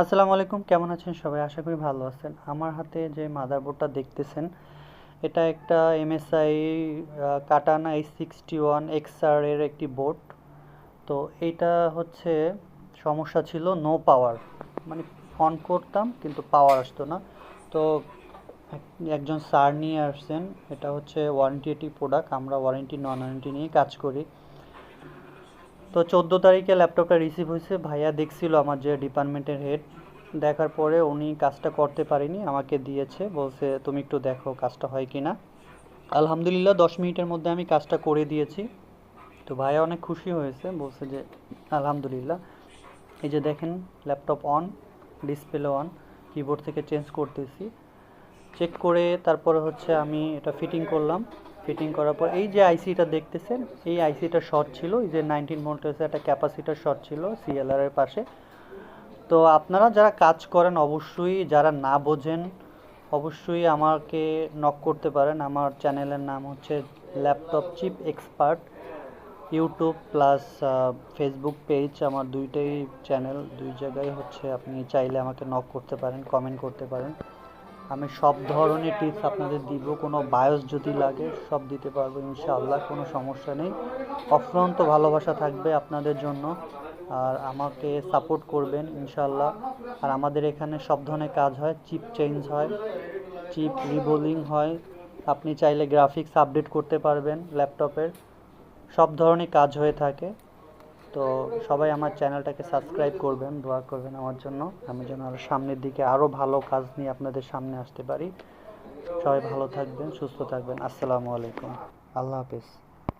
আসসালামু আলাইকুম, কেমন আছেন সবাই? আশা করি ভালো আছেন। আমার হাতে যে মাদারবোর্ডটা দেখতেছেন, এটা একটা এমএসআই কাটানা এই 61 এক্সআর এর একটি বোর্ড। তো এইটা হচ্ছে সমস্যা ছিল নো পাওয়ার, মানে অন করতাম কিন্তু পাওয়ার আসতো না। তো একজন স্যার নিয়ে আসছেন। এটা হচ্ছে ওয়ারেন্টি প্রোডাক্ট, আমরা ওয়ারেন্টি নন ওয়ারেন্টি নিয়ে কাজ করি। তো 14 তারিখে ল্যাপটপটা রিসিভ হয়েছে, ভাইয়া দেখছিল আমার যে ডিপার্টমেন্টের হেড। দেখার পরে উনি কাজটা করতে পারেনি, আমাকে দিয়েছে, বলছে তুমি একটু দেখো কাজটা হয় কি না। আলহামদুলিল্লাহ 10 মিনিটের মধ্যে আমি কাজটা করে দিয়েছি। তো ভাইয়া অনেক খুশি হয়েছে, বলছে যে আলহামদুলিল্লাহ। এই যে দেখেন, laptop on, display on, keyboard থেকে চেঞ্জ করতেছি। চেক করে তারপরে হচ্ছে আমি এটা ফিটিং করলাম। ফিটিং করার পর এই যে আইসিটা দেখতেছেন, এই আইসিটা শর্ট ছিল, এই যে 19 ভোল্টের একটা ক্যাপাসিটার শর্ট ছিল সিএলআর এর পাশে। তো আপনারা যারা কাজ করেন, অবশ্যই যারা না বোঝেন, অবশ্যই আমাকে নক করতে পারেন। আমার চ্যানেলের নাম হচ্ছে laptop chip expert. YouTube plus Facebook page, আমার দুইটাই চ্যানেল, দুই জায়গায় হচ্ছে আপনি চাইলে আমাকে নক করতে পারেন, কমেন্ট করতে পারেন। আমি সব ধরনের টিপস আপনাদের দিব, কোনো বায়োস যদি লাগে সব দিতে পারবো ইনশাআল্লাহ, কোনো সমস্যা নেই। অফুরন্ত ভালোবাসা থাকবে আপনাদের জন্য, আর আমাকে সাপোর্ট করবেন ইনশাআল্লাহ। আর আমাদের এখানে সব ধরনের কাজ হয়, চিপ চেঞ্জ হয়, চিপ রিবোলিং হয়। আপনি চাইলে গ্রাফিক্স আপডেট করতে পারবেন ল্যাপটপের, সব ধরনের কাজ হয়ে থাকে। তো সবাই আমার চ্যানেলটাকে সাবস্ক্রাইব করবেন, দোয়া করবেন আমার জন্য, আমি যেন আরও সামনের দিকে আরও ভালো কাজ নিয়ে আপনাদের সামনে আসতে পারি। সবাই ভালো থাকবেন, সুস্থ থাকবেন। আসসালামু আলাইকুম, আল্লাহ হাফেজ।